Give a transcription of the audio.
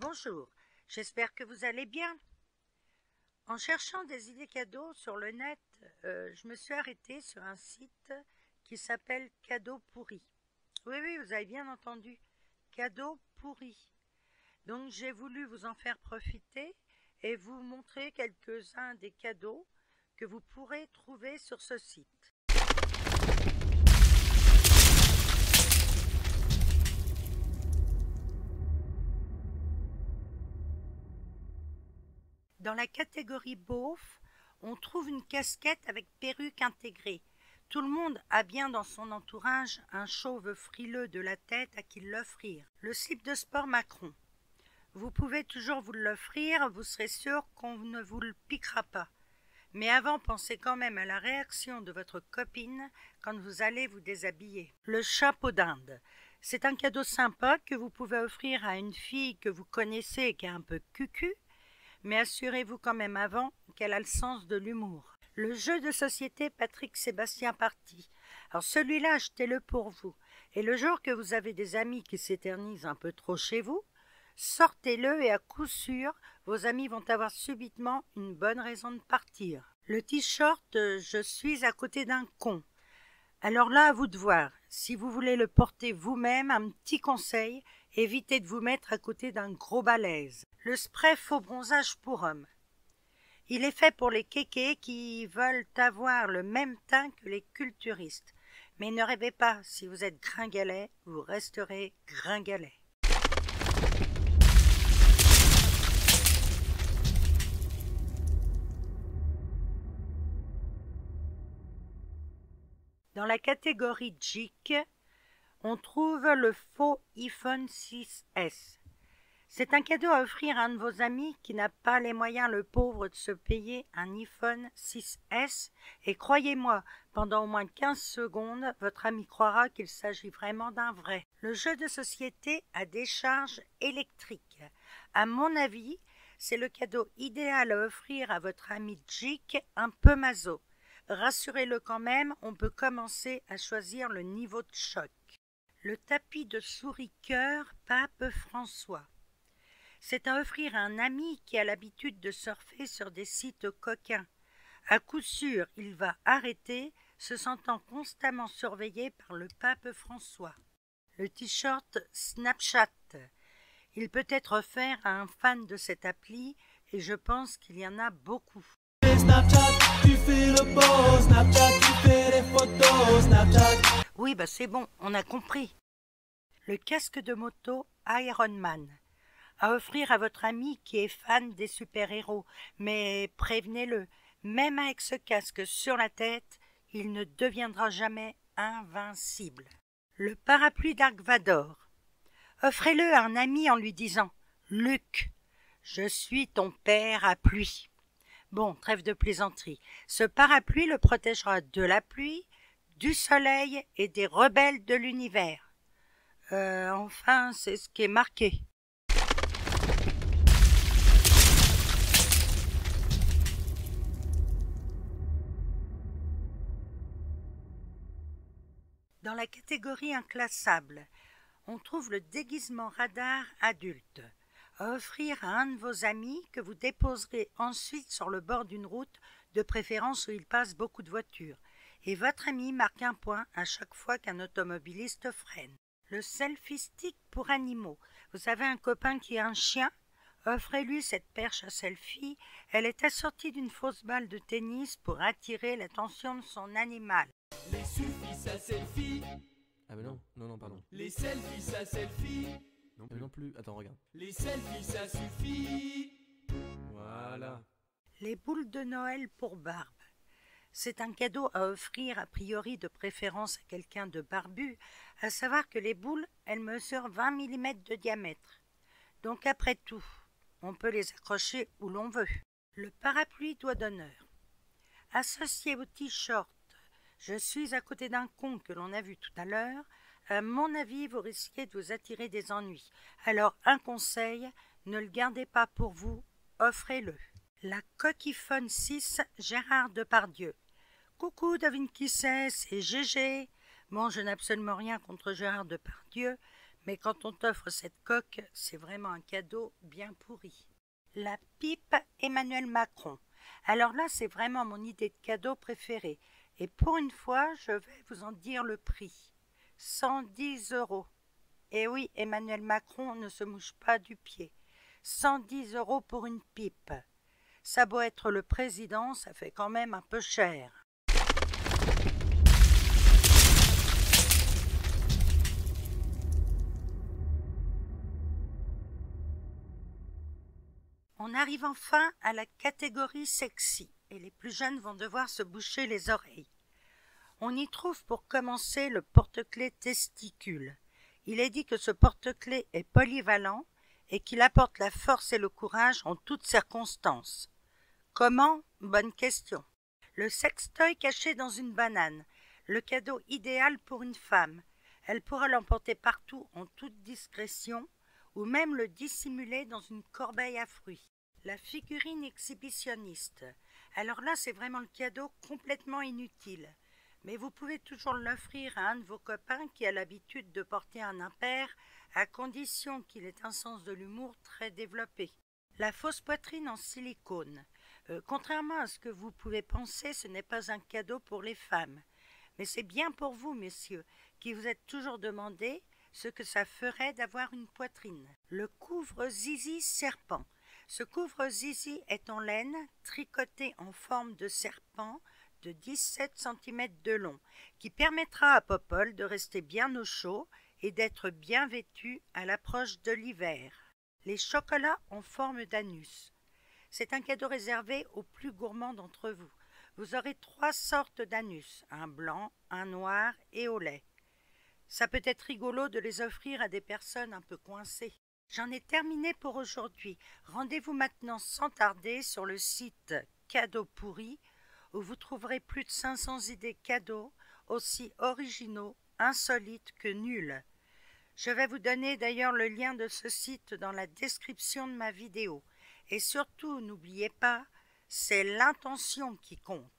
Bonjour, j'espère que vous allez bien. En cherchant des idées cadeaux sur le net, je me suis arrêtée sur un site qui s'appelle Cadeaux pourris. Oui, vous avez bien entendu, Cadeaux pourris. Donc j'ai voulu vous en faire profiter et vous montrer quelques-uns des cadeaux que vous pourrez trouver sur ce site. Dans la catégorie beauf, on trouve une casquette avec perruque intégrée. Tout le monde a bien dans son entourage un chauve frileux de la tête à qui l'offrir. Le slip de sport Macron. Vous pouvez toujours vous l'offrir, vous serez sûr qu'on ne vous le piquera pas. Mais avant, pensez quand même à la réaction de votre copine quand vous allez vous déshabiller. Le chapeau d'Inde. C'est un cadeau sympa que vous pouvez offrir à une fille que vous connaissez et qui est un peu cucu, mais assurez-vous quand même avant qu'elle a le sens de l'humour. Le jeu de société Patrick Sébastien Party. Alors celui-là, achetez-le pour vous. Et le jour que vous avez des amis qui s'éternisent un peu trop chez vous, sortez-le et à coup sûr, vos amis vont avoir subitement une bonne raison de partir. Le t-shirt « Je suis à côté d'un con ». Alors là, à vous de voir. Si vous voulez le porter vous-même, un petit conseil, évitez de vous mettre à côté d'un gros balèze. Le spray faux bronzage pour hommes. Il est fait pour les kékés qui veulent avoir le même teint que les culturistes. Mais ne rêvez pas, si vous êtes gringalet, vous resterez gringalet. Dans la catégorie geek, on trouve le faux iPhone 6S. C'est un cadeau à offrir à un de vos amis qui n'a pas les moyens, le pauvre, de se payer un iPhone 6S. Et croyez-moi, pendant au moins 15 secondes, votre ami croira qu'il s'agit vraiment d'un vrai. Le jeu de société à décharge électrique. À mon avis, c'est le cadeau idéal à offrir à votre ami geek un peu maso. Rassurez-le quand même, on peut commencer à choisir le niveau de choc. Le tapis de souris cœur Pape François. C'est à offrir à un ami qui a l'habitude de surfer sur des sites coquins. À coup sûr, il va arrêter, se sentant constamment surveillé par le Pape François. Le t-shirt Snapchat. Il peut être offert à un fan de cette appli et je pense qu'il y en a beaucoup. Snapchat, tu fais le beau, Snapchat, tu fais les photos, Snapchat. Oui, c'est bon, on a compris. Le casque de moto Iron Man. À offrir à votre ami qui est fan des super-héros, mais prévenez-le, même avec ce casque sur la tête, il ne deviendra jamais invincible. Le parapluie Dark Vador. Offrez-le à un ami en lui disant « Luc, je suis ton père à pluie ». Bon, trêve de plaisanterie. Ce parapluie le protégera de la pluie, du soleil et des rebelles de l'univers. Enfin, c'est ce qui est marqué. Dans la catégorie inclassable, on trouve le déguisement radar adulte, à offrir à un de vos amis que vous déposerez ensuite sur le bord d'une route, de préférence où il passe beaucoup de voitures, et votre ami marque un point à chaque fois qu'un automobiliste freine. Le selfie stick pour animaux. Vous avez un copain qui a un chien? Offrez-lui cette perche à selfie. Elle est assortie d'une fausse balle de tennis pour attirer l'attention de son animal. Les selfies, ça selfie. Ah mais non, pardon. Les selfies, ça selfie. Non plus, attends, regarde. Les selfies, ça suffit. Voilà. Les boules de Noël pour barbe. C'est un cadeau à offrir a priori de préférence à quelqu'un de barbu, à savoir que les boules, elles mesurent 20 mm de diamètre. Donc après tout, on peut les accrocher où l'on veut. Le parapluie doigt d'honneur. Associé au t-shirt « Je suis à côté d'un con » que l'on a vu tout à l'heure, à mon avis, vous risquez de vous attirer des ennuis. Alors, un conseil, ne le gardez pas pour vous, offrez-le. La Coquiphone 6 Gérard Depardieu. Coucou, devine qui c'est Gégé. Bon, je n'ai absolument rien contre Gérard Depardieu, Mais quand on t'offre cette coque, c'est vraiment un cadeau bien pourri. La pipe Emmanuel Macron. Alors là, c'est vraiment mon idée de cadeau préférée. Et pour une fois, je vais vous en dire le prix. 110 €. Et oui, Emmanuel Macron ne se mouche pas du pied. 110 € pour une pipe. Ça doit être le président, ça fait quand même un peu cher. On arrive enfin à la catégorie sexy et les plus jeunes vont devoir se boucher les oreilles. On y trouve pour commencer le porte-clés testicule. Il est dit que ce porte-clés est polyvalent et qu'il apporte la force et le courage en toutes circonstances. Comment? Bonne question. Le sextoy caché dans une banane, le cadeau idéal pour une femme. Elle pourra l'emporter partout en toute discrétion ou même le dissimuler dans une corbeille à fruits. La figurine exhibitionniste. Alors là, c'est vraiment le cadeau complètement inutile. Mais vous pouvez toujours l'offrir à un de vos copains qui a l'habitude de porter un impair, à condition qu'il ait un sens de l'humour très développé. La fausse poitrine en silicone. Contrairement à ce que vous pouvez penser, ce n'est pas un cadeau pour les femmes. Mais c'est bien pour vous, messieurs, qui vous êtes toujours demandé ce que ça ferait d'avoir une poitrine. Le couvre-zizi serpent. Ce couvre-zizi est en laine, tricoté en forme de serpent de 17 cm de long, qui permettra à Popol de rester bien au chaud et d'être bien vêtu à l'approche de l'hiver. Les chocolats en forme d'anus. C'est un cadeau réservé aux plus gourmands d'entre vous. Vous aurez 3 sortes d'anus, un blanc, un noir et au lait. Ça peut être rigolo de les offrir à des personnes un peu coincées. J'en ai terminé pour aujourd'hui. Rendez-vous maintenant sans tarder sur le site Cadeaux Pourris où vous trouverez plus de 500 idées cadeaux aussi originaux, insolites que nuls. Je vais vous donner d'ailleurs le lien de ce site dans la description de ma vidéo. Et surtout, n'oubliez pas, c'est l'intention qui compte.